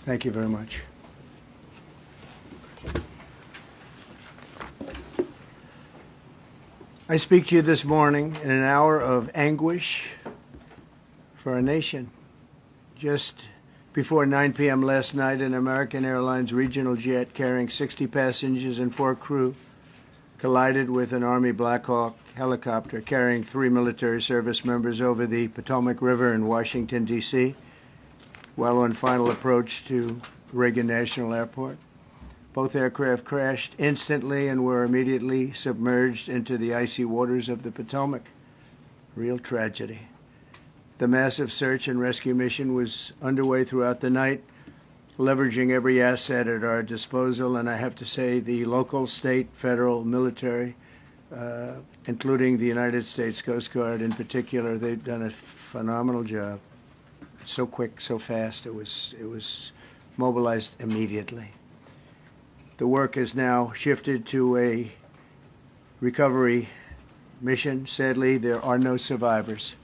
Thank you very much. I speak to you this morning in an hour of anguish for our nation. Just before 9 p.m. last night, an American Airlines regional jet carrying 60 passengers and 4 crew collided with an Army Black Hawk helicopter carrying 3 military service members over the Potomac River in Washington, D.C., while on final approach to Reagan National Airport. Both aircraft crashed instantly and were immediately submerged into the icy waters of the Potomac. Real tragedy. The massive search and rescue mission was underway throughout the night, leveraging every asset at our disposal, and I have to say the local, state, federal, military, including the United States Coast Guard in particular, they've done a phenomenal job. So quick, so fast, it was mobilized immediately. The work has now shifted to a recovery mission. Sadly, there are no survivors.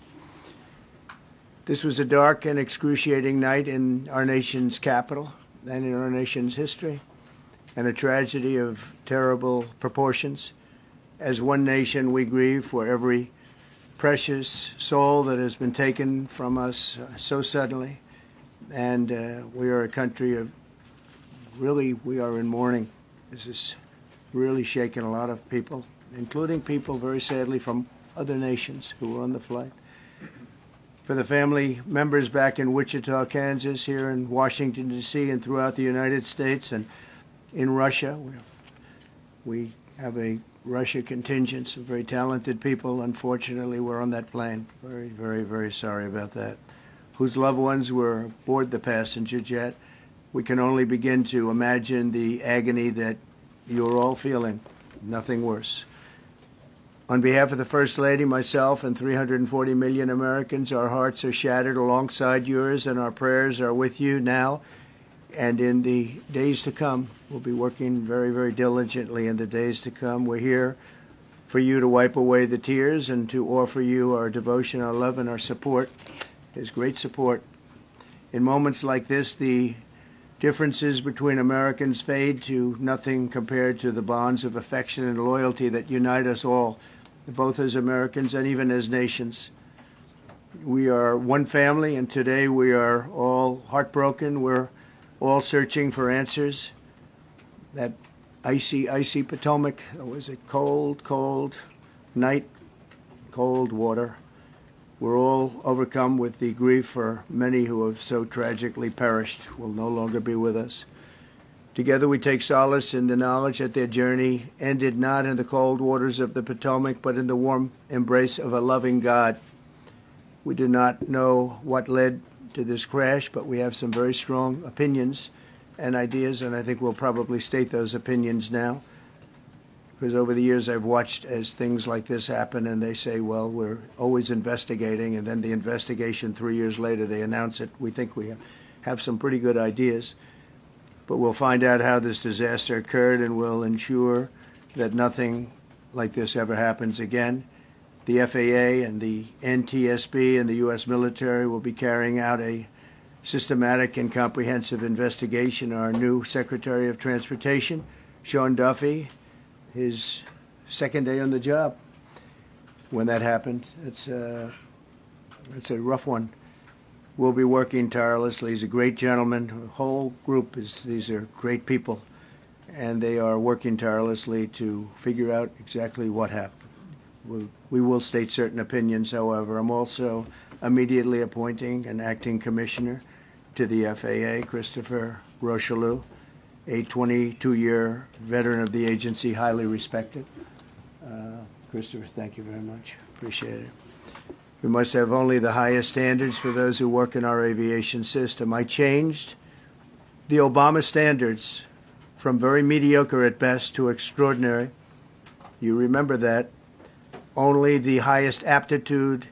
This was a dark and excruciating night in our nation's capital and in our nation's history, and a tragedy of terrible proportions. As one nation, we grieve for every precious soul that has been taken from us so suddenly, and we are a country of we are in mourning. This has really shaken a lot of people, including people, very sadly, from other nations who were on the flight. For the family members back in Wichita, Kansas, here in Washington, D.C., and throughout the United States and in Russia, we have a Russia contingent, some very talented people, unfortunately, were on that plane. Very, very, very sorry about that. Whose loved ones were aboard the passenger jet. We can only begin to imagine the agony that you're all feeling. Nothing worse. On behalf of the First Lady, myself, and 340 million Americans, our hearts are shattered alongside yours, and our prayers are with you now and in the days to come. We'll be working very, very diligently in the days to come. We're here for you to wipe away the tears and to offer you our devotion, our love, and our support. There's great support. In moments like this, the differences between Americans fade to nothing compared to the bonds of affection and loyalty that unite us all, both as Americans and even as nations. We are one family, and today we are all heartbroken. We're all searching for answers. That icy, icy Potomac, it was a cold, cold night, cold water. We're all overcome with the grief for many who have so tragically perished, will no longer be with us. Together we take solace in the knowledge that their journey ended not in the cold waters of the Potomac, but in the warm embrace of a loving God. We do not know what led to this crash, but we have some very strong opinions and ideas, and I think we'll probably state those opinions now. Because over the years I've watched as things like this happen, and they say, well, we're always investigating, and then the investigation 3 years later, they announce it. We think we have some pretty good ideas, but we'll find out how this disaster occurred, and we'll ensure that nothing like this ever happens again. The FAA and the NTSB and the U.S. military will be carrying out a systematic and comprehensive investigation. Our new Secretary of Transportation, Sean Duffy, his second day on the job when that happened. It's a rough one. We'll be working tirelessly. He's a great gentleman. The whole group these are great people, and they are working tirelessly to figure out exactly what happened. We will state certain opinions, however. I'm also immediately appointing an acting commissioner to the FAA, Christopher Rocheleau, a 22-year veteran of the agency, highly respected. Christopher, thank you very much. Appreciate it. We must have only the highest standards for those who work in our aviation system. I changed the Obama standards from very mediocre at best to extraordinary. You remember that. Only the highest aptitude,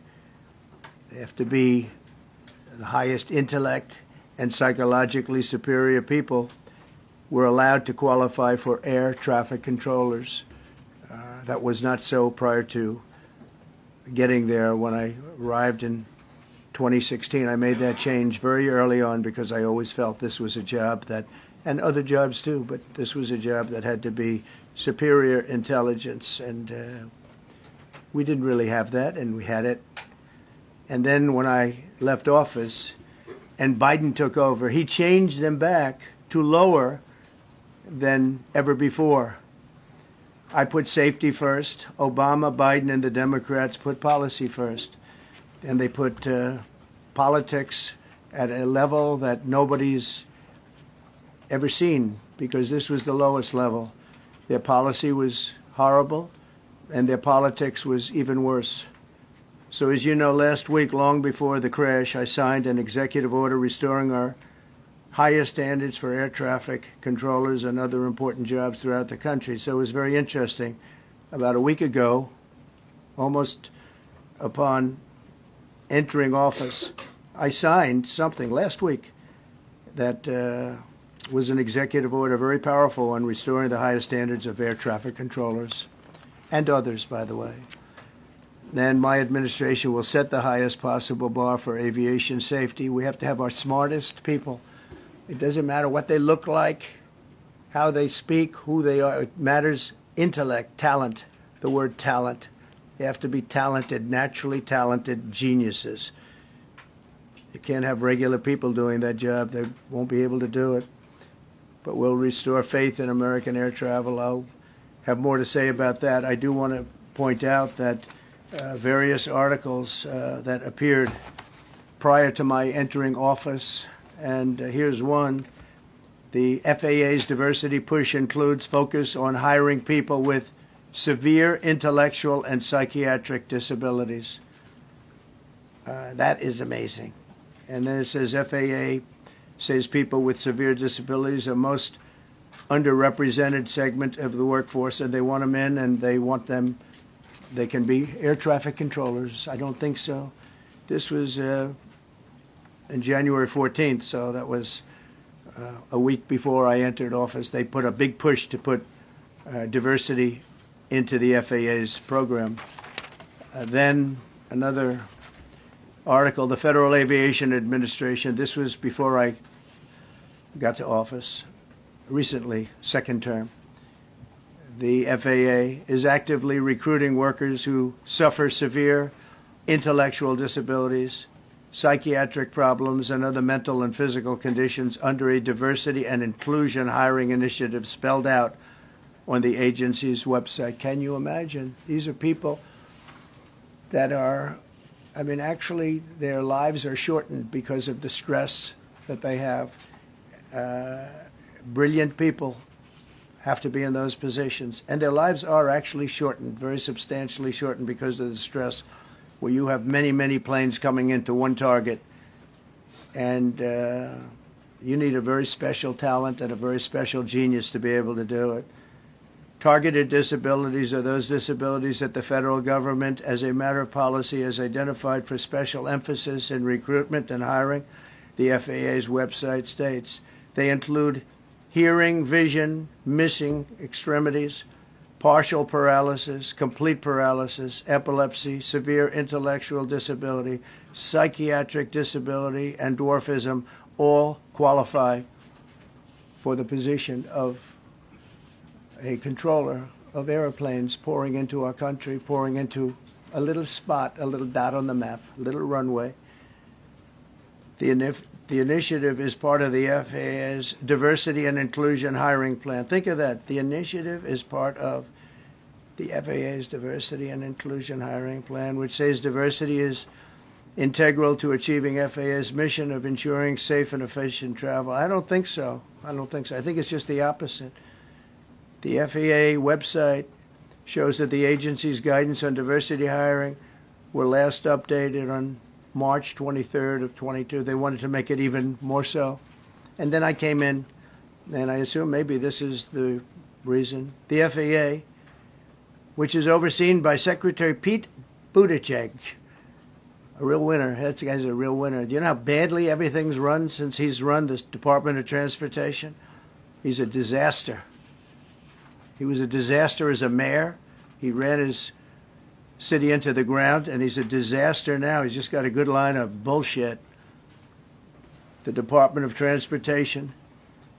they have to be the highest intellect and psychologically superior people were allowed to qualify for air traffic controllers. That was not so prior to getting there. When I arrived in 2016. I made that change very early on because I always felt this was a job that, and other jobs too, but this was a job that had to be superior intelligence, and we didn't really have that, and we had it. And then when I left office and Biden took over, he changed them back to lower than ever before. I put safety first. Obama, Biden, and the Democrats put policy first. And they put politics at a level that nobody's ever seen, because this was the lowest level. Their policy was horrible, and their politics was even worse. So as you know, last week, long before the crash, I signed an executive order restoring our highest standards for air traffic controllers and other important jobs throughout the country. So it was very interesting. About a week ago, almost upon entering office, I signed something last week that was an executive order, very powerful, on restoring the highest standards of air traffic controllers and others, by the way. Then my administration will set the highest possible bar for aviation safety. We have to have our smartest people. It doesn't matter what they look like, how they speak, who they are. It matters intellect, talent, the word talent. They have to be talented, naturally talented geniuses. You can't have regular people doing that job. They won't be able to do it. But we'll restore faith in American air travel. I'll have more to say about that. I do want to point out that various articles that appeared prior to my entering office, and here's one. The FAA's diversity push includes focus on hiring people with severe intellectual and psychiatric disabilities. That is amazing. And then it says FAA says people with severe disabilities are most underrepresented segment of the workforce, and they want them in, and they want them, they can be air traffic controllers. I don't think so. This was in January 14th, so that was a week before I entered office. They put a big push to put diversity into the FAA's program. Then another article, the Federal Aviation Administration, this was before I got to office, recently, second term. The FAA is actively recruiting workers who suffer severe intellectual disabilities, psychiatric problems, and other mental and physical conditions under a diversity and inclusion hiring initiative spelled out on the agency's website. Can you imagine? These are people that are, I mean, actually their lives are shortened because of the stress that they have. Brilliant people have to be in those positions, and their lives are actually shortened, very substantially shortened, because of the stress, where you have many, many planes coming into one target, and you need a very special talent and a very special genius to be able to do it. Targeted disabilities are those disabilities that the federal government, as a matter of policy, has identified for special emphasis in recruitment and hiring. The FAA's website states they include hearing, vision, missing extremities, partial paralysis, complete paralysis, epilepsy, severe intellectual disability, psychiatric disability, and dwarfism all qualify for the position of a controller of airplanes pouring into our country, pouring into a little spot, a little dot on the map, a little runway. The initiative is part of the FAA's Diversity and Inclusion Hiring Plan. Think of that. The initiative is part of the FAA's Diversity and Inclusion Hiring Plan, which says diversity is integral to achieving FAA's mission of ensuring safe and efficient travel. I don't think so. I think it's just the opposite. The FAA website shows that the agency's guidance on diversity hiring were last updated on March 23rd of 22. They wanted to make it even more so. And then I came in, and I assume maybe this is the reason. The FAA, which is overseen by Secretary Pete Buttigieg, a real winner. That guy's a real winner. Do you know how badly everything's run since he's run the Department of Transportation? He's a disaster. He was a disaster as a mayor. He ran his city into the ground, and he's a disaster now. He's just got a good line of bullshit. The Department of Transportation,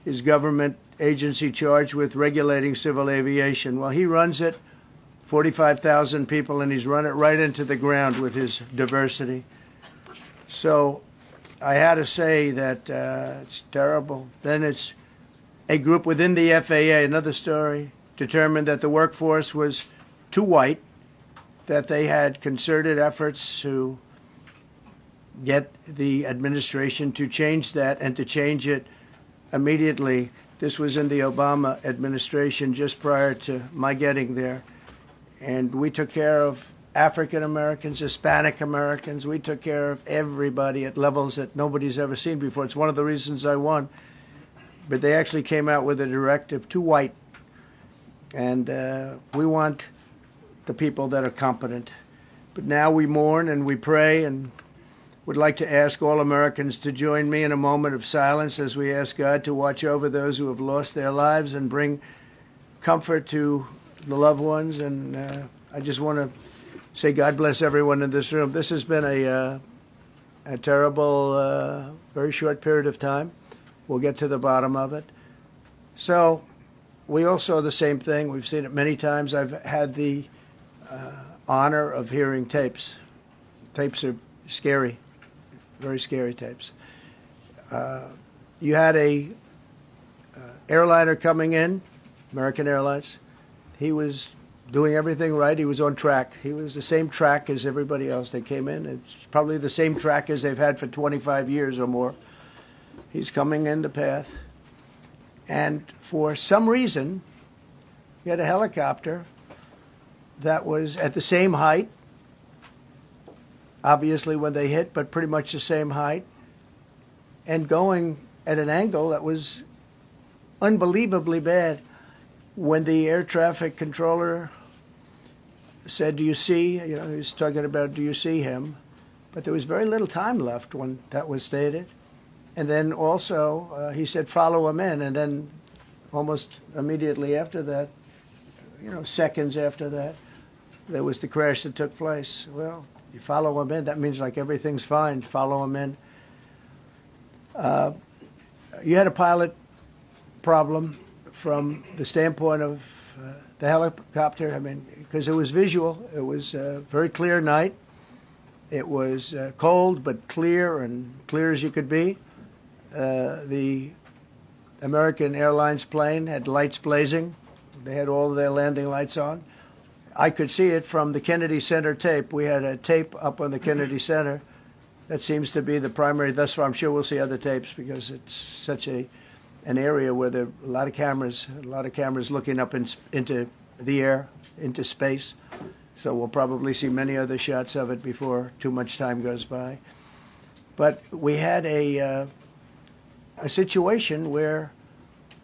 his government agency charged with regulating civil aviation. Well, he runs it, 45,000 people, and he's run it right into the ground with his diversity. So I had to say that it's terrible. Then it's a group within the FAA, another story, determined that the workforce was too white, that they had concerted efforts to get the administration to change that and to change it immediately. This was in the Obama administration just prior to my getting there. And we took care of African Americans, Hispanic Americans. We took care of everybody at levels that nobody's ever seen before. It's one of the reasons I won. But they actually came out with a directive, too white. And we want the people that are competent. But now we mourn and we pray, and would like to ask all Americans to join me in a moment of silence as we ask God to watch over those who have lost their lives and bring comfort to the loved ones. And I just want to say God bless everyone in this room. This has been a terrible, very short period of time. We'll get to the bottom of it. So we all saw the same thing. We've seen it many times. I've had the honor of hearing tapes. Tapes are scary, very scary tapes. You had a airliner coming in, American Airlines. He was doing everything right. He was on track. He was the same track as everybody else that came in. It's probably the same track as they've had for 25 years or more. He's coming in the path. And for some reason, he had a helicopter that was at the same height, obviously when they hit, but pretty much the same height, and going at an angle that was unbelievably bad. When the air traffic controller said, "Do you see?" He was talking about, "Do you see him?" But there was very little time left when that was stated. And then also he said, "Follow him in." And then almost immediately after that, seconds after that, there was the crash that took place. Well, you follow him in, that means like everything's fine. Follow him in. You had a pilot problem from the standpoint of the helicopter. I mean, because it was visual. It was a very clear night. It was cold but clear, and clear as you could be. The American Airlines plane had lights blazing. They had all of their landing lights on. I could see it from the Kennedy Center tape. We had a tape up on the Kennedy Center. That seems to be the primary. Thus far, I'm sure we'll see other tapes because it's such an area where there are a lot of cameras looking up into the air, into space. So we'll probably see many other shots of it before too much time goes by. But we had a situation where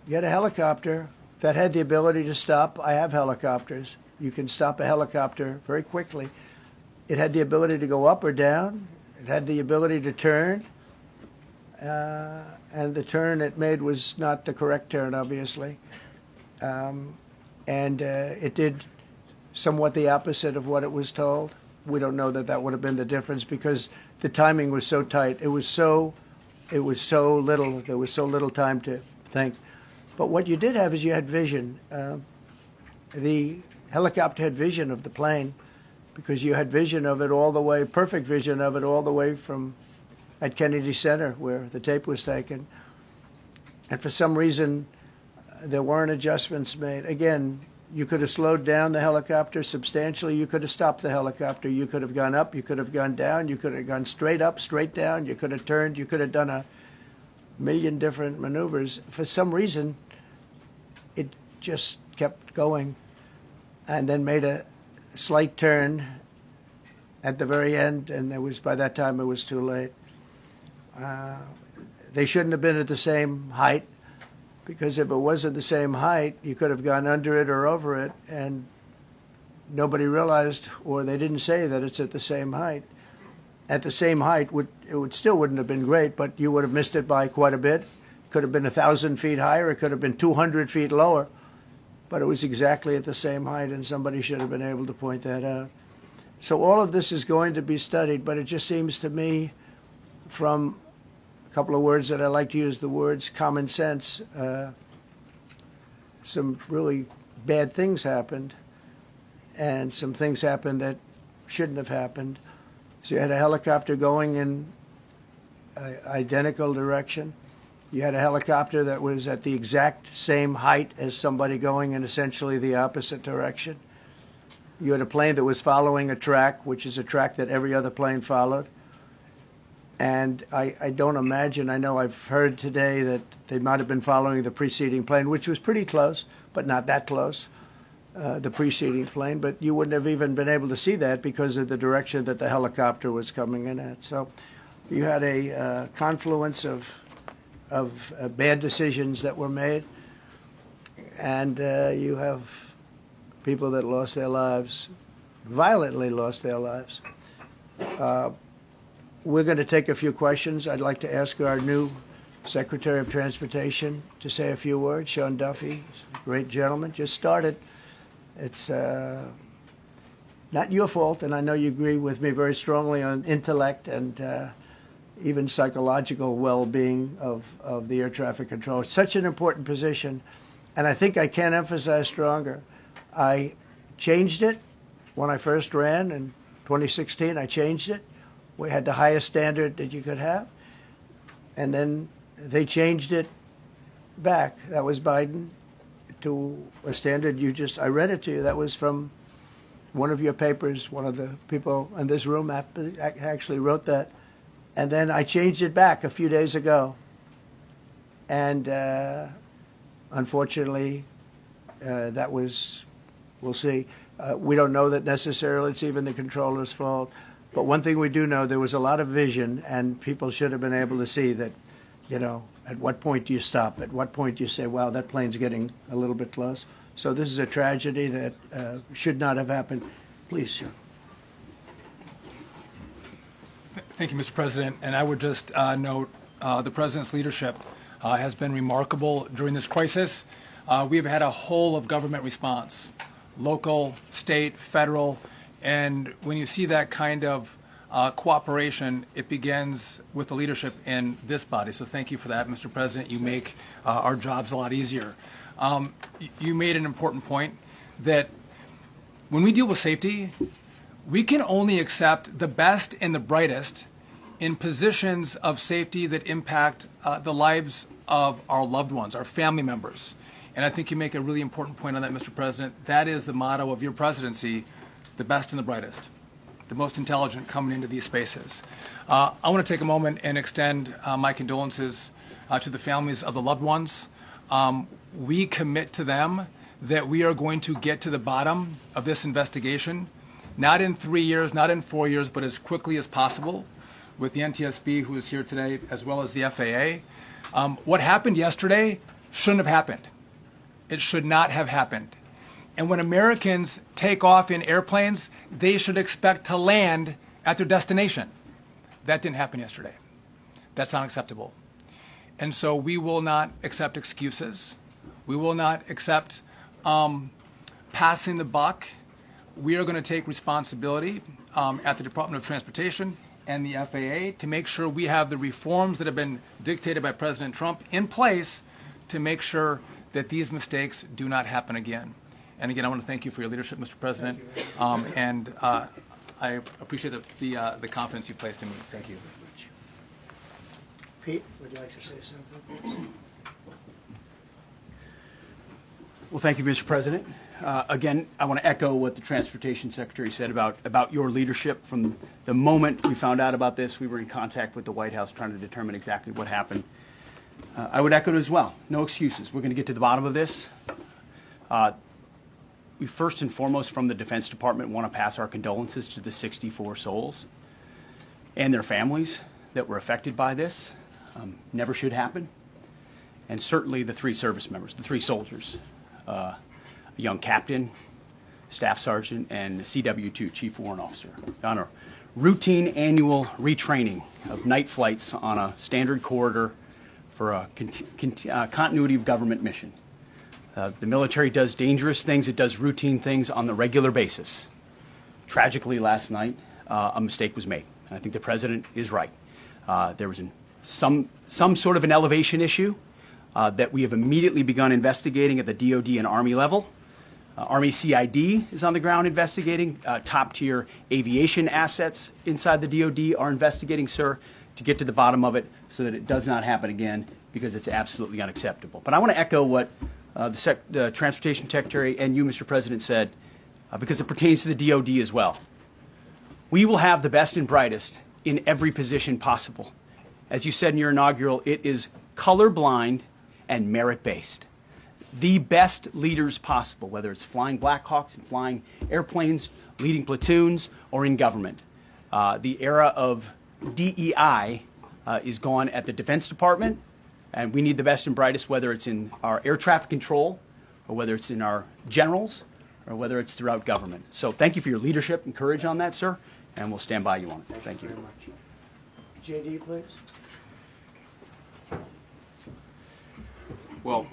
you had a helicopter that had the ability to stop. I have helicopters. You can stop a helicopter very quickly. It had the ability to go up or down. It had the ability to turn. And the turn it made was not the correct turn, obviously. It did somewhat the opposite of what it was told. We don't know that would have been the difference because the timing was so tight. It was so little. There was so little time to think. But what you did have is you had vision. The helicopter had vision of the plane because you had vision of it all the way, perfect vision of it all the way from at Kennedy Center where the tape was taken. And for some reason, there weren't adjustments made. Again, you could have slowed down the helicopter substantially. You could have stopped the helicopter. You could have gone up. You could have gone down. You could have gone straight up, straight down. You could have turned. You could have done a million different maneuvers. For some reason, it just kept going and then made a slight turn at the very end, and by that time it was too late. They shouldn't have been at the same height, because if it wasn't the same height, you could have gone under it or over it, and nobody realized, or they didn't say that it's at the same height. At the same height, it still wouldn't have been great, but you would have missed it by quite a bit. It could have been 1,000 feet higher. It could have been 200 feet lower, but it was exactly at the same height, and somebody should have been able to point that out. So all of this is going to be studied, but it just seems to me, from a couple of words that I like to use, the words common sense, some really bad things happened, and some things happened that shouldn't have happened. So you had a helicopter going in an identical direction. You had a helicopter that was at the exact same height as somebody going in essentially the opposite direction. You had a plane that was following a track, which is a track that every other plane followed. And I don't imagine, I know I've heard today that they might have been following the preceding plane, which was pretty close, but not that close, the preceding plane. But you wouldn't have even been able to see that because of the direction that the helicopter was coming in at. So you had a confluence of bad decisions that were made, and you have people that lost their lives, violently lost their lives. We're going to take a few questions. I'd like to ask our new Secretary of Transportation to say a few words. Sean Duffy, great gentleman, just started. It's not your fault, and I know you agree with me very strongly on intellect and even psychological well-being of the air traffic control. It's such an important position, and I think I can't emphasize stronger. I changed it when I first ran in 2016. I changed it. We had the highest standard that you could have, and then they changed it back. That was Biden, to a standard I read it to you. That was from one of your papers. One of the people in this room actually wrote that. And then I changed it back a few days ago. And unfortunately, that was, we'll see. We don't know that necessarily it's even the controller's fault. But one thing we do know, there was a lot of vision, and people should have been able to see that, at what point do you stop? At what point do you say, wow, that plane's getting a little bit close? So this is a tragedy that should not have happened. Please, sir. Thank you, Mr. President. And I would just note the President's leadership has been remarkable during this crisis. We have had a whole of government response, local, state, federal, and when you see that kind of cooperation, it begins with the leadership in this body. So thank you for that, Mr. President. You make our jobs a lot easier. You made an important point that when we deal with safety, we can only accept the best and the brightest in positions of safety that impact the lives of our loved ones, our family members. And I think you make a really important point on that, Mr. President. That is the motto of your presidency, the best and the brightest, the most intelligent coming into these spaces. I want to take a moment and extend my condolences to the families of the loved ones. We commit to them that we are going to get to the bottom of this investigation, not in 3 years, not in 4 years, but as quickly as possible, with the NTSB, who is here today, as well as the FAA. What happened yesterday shouldn't have happened. It should not have happened. And when Americans take off in airplanes, they should expect to land at their destination. That didn't happen yesterday. That's not acceptable. And so we will not accept excuses. We will not accept passing the buck. We are going to take responsibility at the Department of Transportation and the FAA to make sure we have the reforms that have been dictated by President Trump in place to make sure that these mistakes do not happen again. And again, I want to thank you for your leadership, Mr. President, and I appreciate the confidence you placed in me. Thank you. Pete, would you like to say something? Well, thank you, Mr. President. Again, I want to echo what the Transportation Secretary said about your leadership. From the moment we found out about this, we were in contact with the White House trying to determine exactly what happened. I would echo it as well. No excuses. We're going to get to the bottom of this. We first and foremost, from the Defense Department, want to pass our condolences to the 64 souls and their families that were affected by this. Never should happen. And certainly the 3 service members, the 3 soldiers, a young captain, staff sergeant, and a CW2, Chief Warrant Officer, on a routine annual retraining of night flights on a standard corridor for a continuity of government mission. The military does dangerous things. It does routine things on the regular basis. Tragically, last night, a mistake was made. And I think the president is right. There was some sort of an elevation issue that we have immediately begun investigating at the DOD and Army level. Army CID is on the ground investigating. Top-tier aviation assets inside the DOD are investigating, sir, to get to the bottom of it so that it does not happen again, because it's absolutely unacceptable. But I want to echo what the Transportation Secretary and you, Mr. President, said, because it pertains to the DOD as well. We will have the best and brightest in every position possible. As you said in your inaugural, it is colorblind and merit-based. The best leaders possible, whether it's flying Black Hawks and flying airplanes, leading platoons, or in government. The era of DEI is gone at the Defense Department, and we need the best and brightest, whether it's in our air traffic control, or whether it's in our generals, or whether it's throughout government. So thank you for your leadership and courage on that, sir, and we'll stand by you on it. Thank you. Very much. JD, please. Well,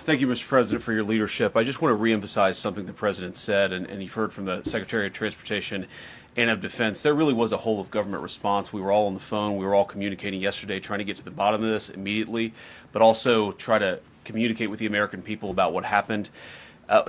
thank you, Mr. President, for your leadership. I just want to reemphasize something the President said, and you've heard from the Secretary of Transportation and of Defense. There really was a whole of government response. We were all on the phone. We were all communicating yesterday, trying to get to the bottom of this immediately, but also try to communicate with the American people about what happened.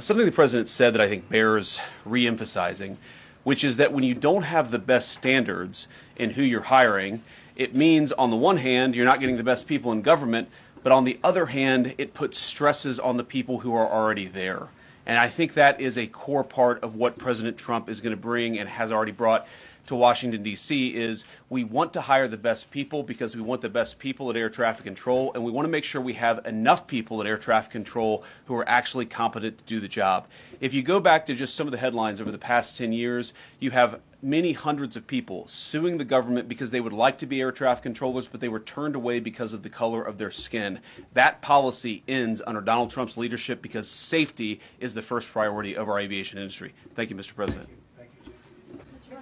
Something the President said that I think bears reemphasizing, which is that when you don't have the best standards in who you're hiring, it means, on the one hand, you're not getting the best people in government, but on the other hand, it puts stresses on the people who are already there. And I think that is a core part of what President Trump is going to bring and has already brought to Washington, D.C., is we want to hire the best people because we want the best people at air traffic control, and we want to make sure we have enough people at air traffic control who are actually competent to do the job. If you go back to just some of the headlines over the past 10 years, you have many hundreds of people suing the government because they would like to be air traffic controllers, but they were turned away because of the color of their skin. That policy ends under Donald Trump's leadership because safety is the first priority of our aviation industry. Thank you, Mr. President.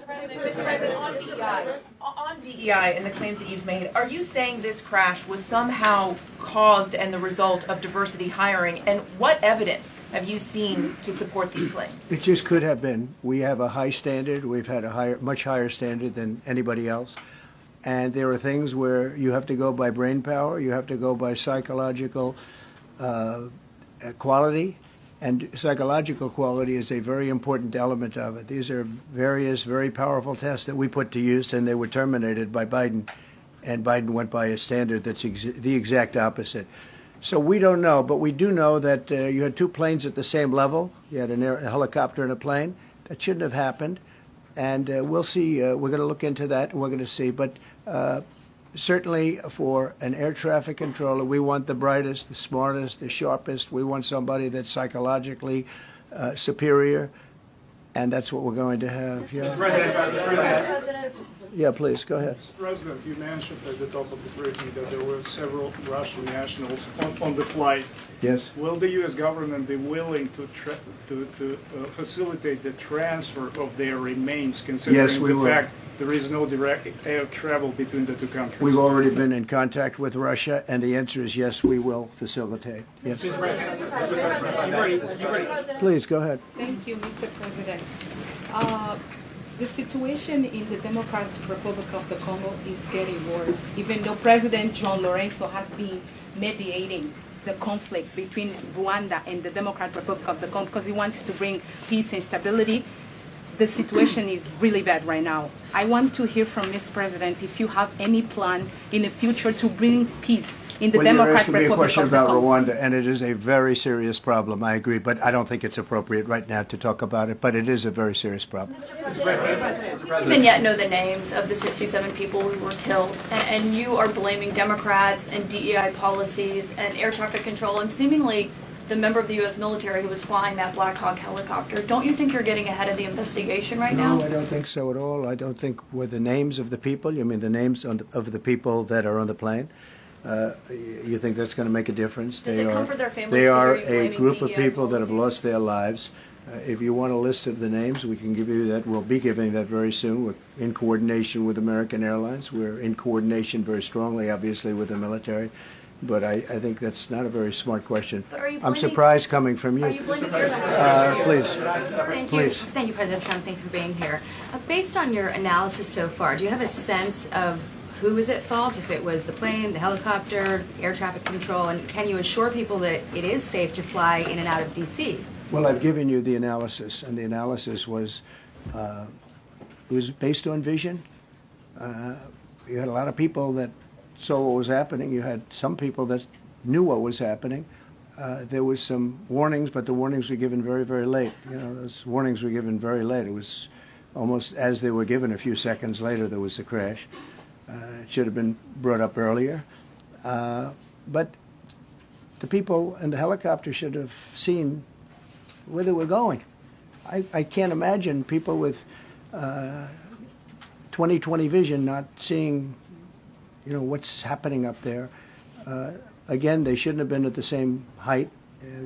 Mr. President, on DEI and the claims that you've made, are you saying this crash was somehow caused and the result of diversity hiring? And what evidence have you seen to support these claims? It just could have been. We have a high standard. We've had a much higher standard than anybody else. And there are things where you have to go by brain power, you have to go by psychological quality. And psychological quality is a very important element of it. These are various very powerful tests that we put to use, and they were terminated by Biden. And Biden went by a standard that's the exact opposite. So we don't know, but we do know that you had two planes at the same level. You had a helicopter and a plane. That shouldn't have happened. And we'll see. We're going to look into that, and we're going to see. But certainly for an air traffic controller, we want the brightest, the smartest, the sharpest. We want somebody that's psychologically superior, and that's what we're going to have. Yeah. Yeah, please, go ahead. Mr. President, you mentioned at the top of the briefing that there were several Russian nationals on the flight. Yes. Will the U.S. government be willing to facilitate the transfer of their remains, considering the fact there is no direct air travel between the two countries? We've already been in contact with Russia, and the answer is yes, we will facilitate. Yes. Please, go ahead. Thank you, Mr. President. The situation in the Democratic Republic of the Congo is getting worse, even though President John Lorenzo has been mediating the conflict between Rwanda and the Democratic Republic of the Congo because he wants to bring peace and stability. The situation is really bad right now. I want to hear from Ms. President if you have any plan in the future to bring peace in the Democratic Republic of the Congo. You're asking me a question about Rwanda, and it is a very serious problem, I agree, but I don't think it's appropriate right now to talk about it, but it is a very serious problem. We don't even yet know the names of the 67 people who were killed, and you are blaming Democrats and DEI policies and air traffic control and seemingly the member of the U.S. military who was flying that Black Hawk helicopter. Don't you think you're getting ahead of the investigation right now? No, I don't think so at all. I don't think with the names of the people, you mean the names of the people that are on the plane? You think that's going to make a difference? Does it comfort their families? They are to hear you a blaming group of DEI people that have policies? lost their lives. If you want a list of the names, we can give you that. We'll be giving that very soon. We're in coordination with American Airlines. We're in coordination very strongly, obviously, with the military. But I think that's not a very smart question. But are you I'm blaming- surprised coming from you. Are you blaming air traffic? Please. Thank you. Please. Thank you, President Trump. Thank you for being here. Based on your analysis so far, do you have a sense of who is at fault, if it was the plane, the helicopter, air traffic control, and can you assure people that it is safe to fly in and out of D.C.? Well, I've given you the analysis, and the analysis was it was based on vision. You had a lot of people that saw what was happening. You had some people that knew what was happening. There was some warnings, but the warnings were given very, very late. You know, those warnings were given very late. It was almost as they were given. A few seconds later, there was the crash. It should have been brought up earlier. But the people in the helicopter should have seen where they were going. I can't imagine people with 20/20 vision not seeing, you know, what's happening up there. Again, they shouldn't have been at the same height.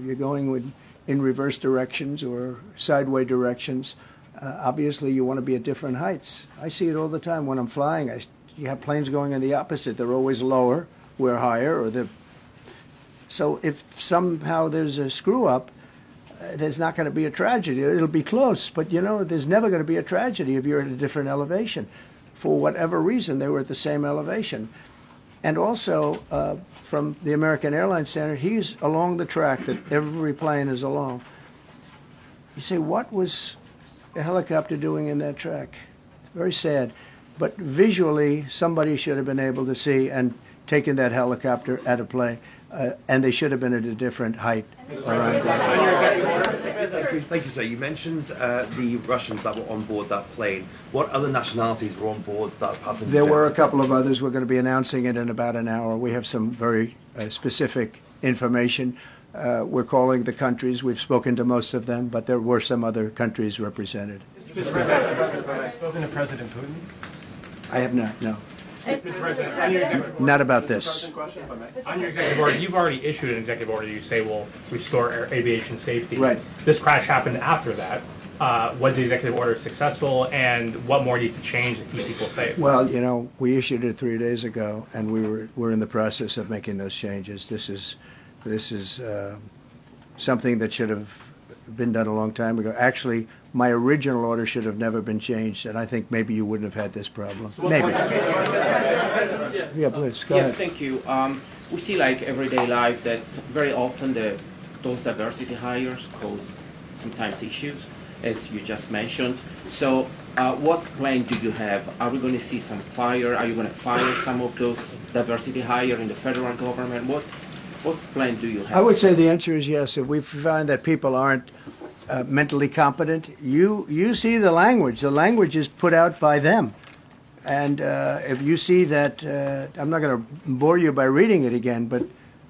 You're going in reverse directions or sideways directions. Obviously, you want to be at different heights. I see it all the time when I'm flying. You have planes going in the opposite. They're always lower. We're higher. So if somehow there's a screw up, there's not going to be a tragedy. It'll be close, but you know, there's never going to be a tragedy if you're at a different elevation. For whatever reason, they were at the same elevation. And also, from the American Airlines standard, he's along the track that every plane is along. You say, what was a helicopter doing in that track? It's very sad. But visually, somebody should have been able to see and taken that helicopter out of play. And they should have been at a different height. Thank you, sir. You mentioned the Russians that were on board that plane. What other nationalities were on board that passenger There jet? were a couple of others. We're going to be announcing it in about an hour. We have some very specific information. We're calling the countries. We've spoken to most of them, but there were some other countries represented. Mr. President, spoken to President Putin? I have not, no. Mr. President, on your executive Not about this. On your executive order, you've already issued an executive order you say will restore aviation safety. Right. This crash happened after that. Was the executive order successful, and what more needs to change to keep people safe? Well, you know, we issued it 3 days ago, and we're in the process of making those changes. This is something that should have been done a long time ago. Actually, my original order should have never been changed, and I think maybe you wouldn't have had this problem. Maybe. Yeah, please, go Yes, ahead. thank you. We see like everyday life that very often those diversity hires cause sometimes issues, as you just mentioned. So what plan do you have? Are we going to see some fire? Are you going to fire some of those diversity hire in the federal government? What plan do you have? I would say the answer is yes. If we find that people aren't mentally competent, you see the language. The language is put out by them. And if you see that, I'm not going to bore you by reading it again, but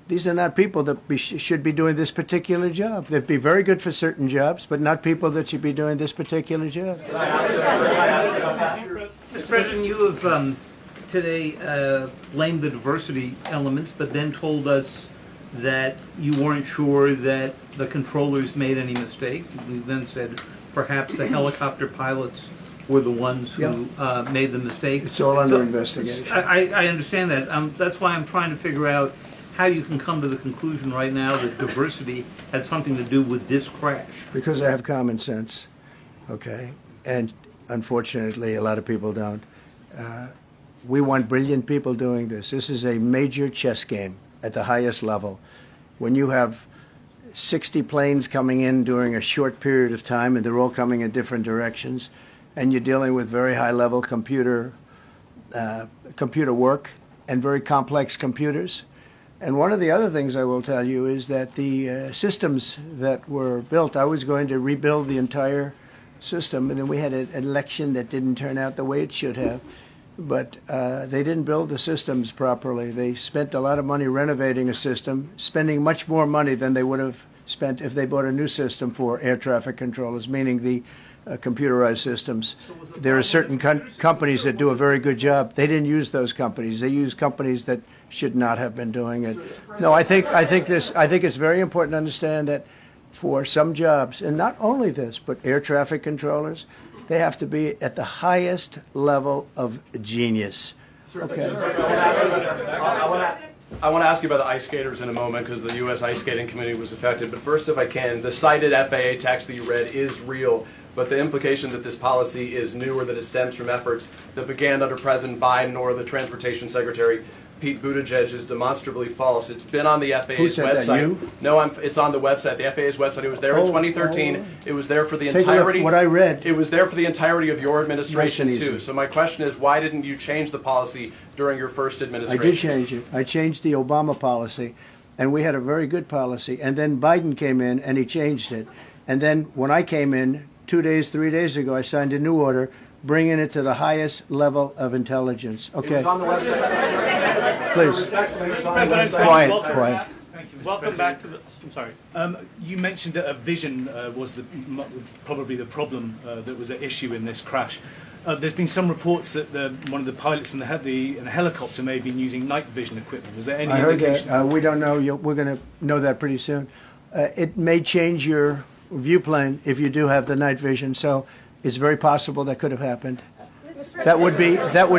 these are not people that should be doing this particular job. They'd be very good for certain jobs, but not people that should be doing this particular job. Mr. President, you have today blamed the diversity elements, but then told us that you weren't sure that the controllers made any mistake. We then said perhaps the helicopter pilots were the ones who made the mistake. It's all under investigation. I understand that. That's why I'm trying to figure out how you can come to the conclusion right now that diversity had something to do with this crash. Because I have common sense, okay? And unfortunately, a lot of people don't. We want brilliant people doing this. This is a major chess game at the highest level. When you have 60 planes coming in during a short period of time, and they're all coming in different directions, and you're dealing with very high-level computer work and very complex computers. And one of the other things I will tell you is that the systems that were built, I was going to rebuild the entire system, and then we had an election that didn't turn out the way it should have. But they didn't build the systems properly. They spent a lot of money renovating a system, spending much more money than they would have spent if they bought a new system for air traffic controllers, meaning the computerized systems. There are certain companies that do a very good job. They didn't use those companies. They used companies that should not have been doing it. No, I think it's very important to understand that for some jobs, and not only this, but air traffic controllers, they have to be at the highest level of genius. Okay. I want to ask you about the ice skaters in a moment because the U.S. ice skating community was affected. But first, if I can, the cited FAA text that you read is real, but the implication that this policy is new or that it stems from efforts that began under President Biden or the Transportation Secretary Pete Buttigieg is demonstrably false. It's been on the FAA's Who said website. That, you? No, it's on the website, the FAA's website. It was there in 2013. It was there for the Take entirety. a look, what I read. It was there for the entirety of your administration Nice and too. easy. So my question is, why didn't you change the policy during your first I administration? did change it. I changed the Obama policy, and we had a very good policy. And then Biden came in, and he changed it. And then when I came in 3 days ago, I signed a new order bringing it to the highest level of intelligence. Okay. It was on the website. Please. Respectfully, it was on the website. Quiet. Thank you, Mr. Welcome back to the. I'm sorry. You mentioned that a vision was probably the problem that was at issue in this crash. There's been some reports that one of the pilots in the helicopter may have been using night vision equipment. Was there any I heard indication? that. We don't know. We're going to know that pretty soon. It may change your view plane if you do have the night vision. So it's very possible that could have happened. That would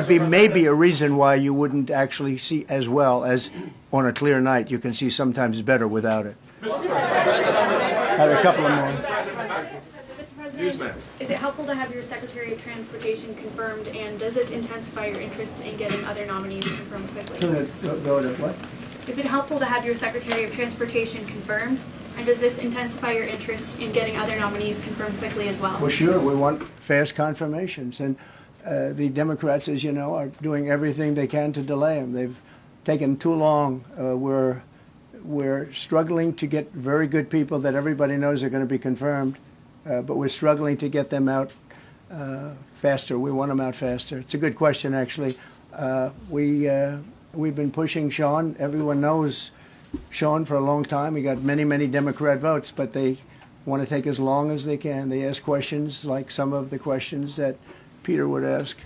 be maybe a reason why you wouldn't actually see as well as on a clear night. You can see sometimes better without it. Have a couple of more. Mr. President, is it helpful to have your Secretary of Transportation confirmed, and does this intensify your interest in getting other nominees confirmed quickly? Go to what? Is it helpful to have your Secretary of Transportation confirmed, and does this intensify your interest in getting other nominees confirmed quickly as well? Well, sure. We want fast confirmations. And the Democrats, as you know, are doing everything they can to delay them. They've taken too long. We're struggling to get very good people that everybody knows are going to be confirmed, but we're struggling to get them out faster. We want them out faster. It's a good question, actually. We've been pushing Sean. Everyone knows Sean for a long time. He got many, many Democrat votes, but they want to take as long as they can. They ask questions like some of the questions that Peter would ask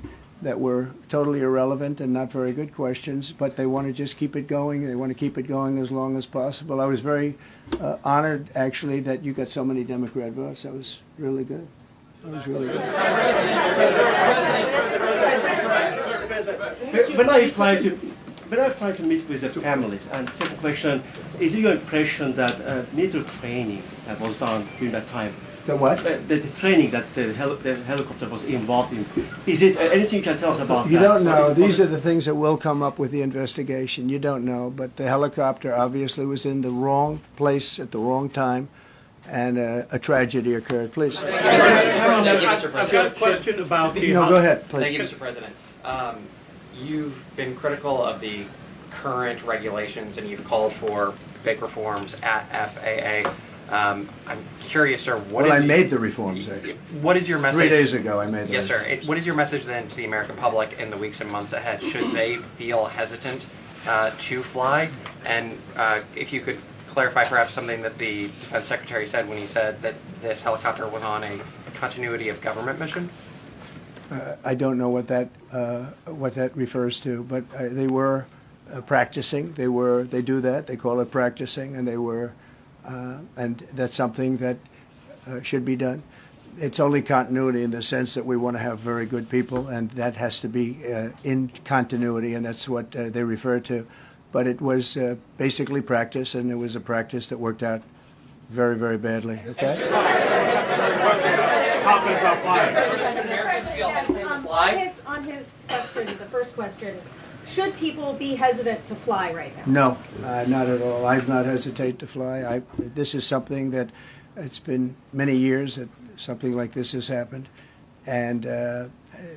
that were totally irrelevant and not very good questions, but they want to just keep it going. They want to keep it going as long as possible. I was very honored, actually, that you got so many Democrat votes. That was really good. That was really good. When I try to meet with the families, and second question, is it your impression that military training was done during that time? The what? The training that the helicopter was involved in. Is it anything you can tell us about You that? don't know. These are the things that will come up with the investigation. You don't know. But the helicopter obviously was in the wrong place at the wrong time, and a tragedy occurred. Please. Thank you, Mr. President. I've got a question about the. No, go ahead, please. Thank you, Mr. President. You've been critical of the current regulations, and you've called for big reforms at FAA. I'm curious, sir. I made the reforms, actually. What is your message? 3 days ago, I made them. Yes, sir. What is your message then to the American public in the weeks and months ahead? Should they feel hesitant to fly? And if you could clarify perhaps something that the Defense Secretary said when he said that this helicopter was on a continuity of government mission? I don't know what that refers to, but they were practicing. They do that. They call it practicing, and they were. And that's something that should be done. It's only continuity in the sense that we want to have very good people, and that has to be in continuity, and that's what they refer to. But it was basically practice, and it was a practice that worked out very, very badly. Okay? On his question, the first question, should people be hesitant to fly right now? No, not at all. I've not hesitated to fly. This is something that it's been many years that something like this has happened, and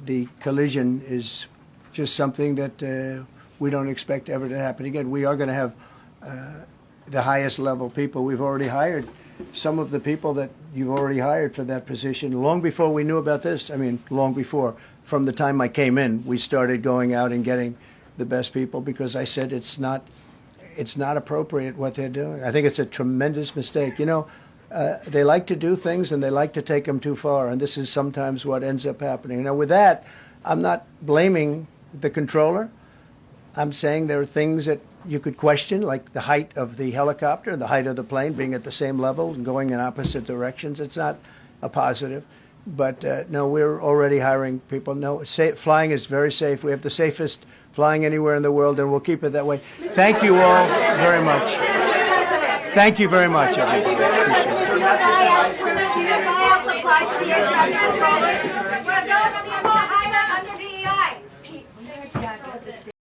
the collision is just something that we don't expect ever to happen again. We are going to have the highest level people. We've already hired some of the people that you've already hired for that position long before we knew about this. I mean, long before. From the time I came in, we started going out and getting the best people because I said it's not appropriate what they're doing. I think it's a tremendous mistake. You know, they like to do things and they like to take them too far, and this is sometimes what ends up happening. Now, with that, I'm not blaming the controller. I'm saying there are things that you could question, like the height of the helicopter, the height of the plane being at the same level and going in opposite directions. It's not a positive. But no, we're already hiring people. No, flying is very safe. We have the safest flying anywhere in the world, and we'll keep it that way. Thank you all very much. Thank you very much, everybody. Appreciate it.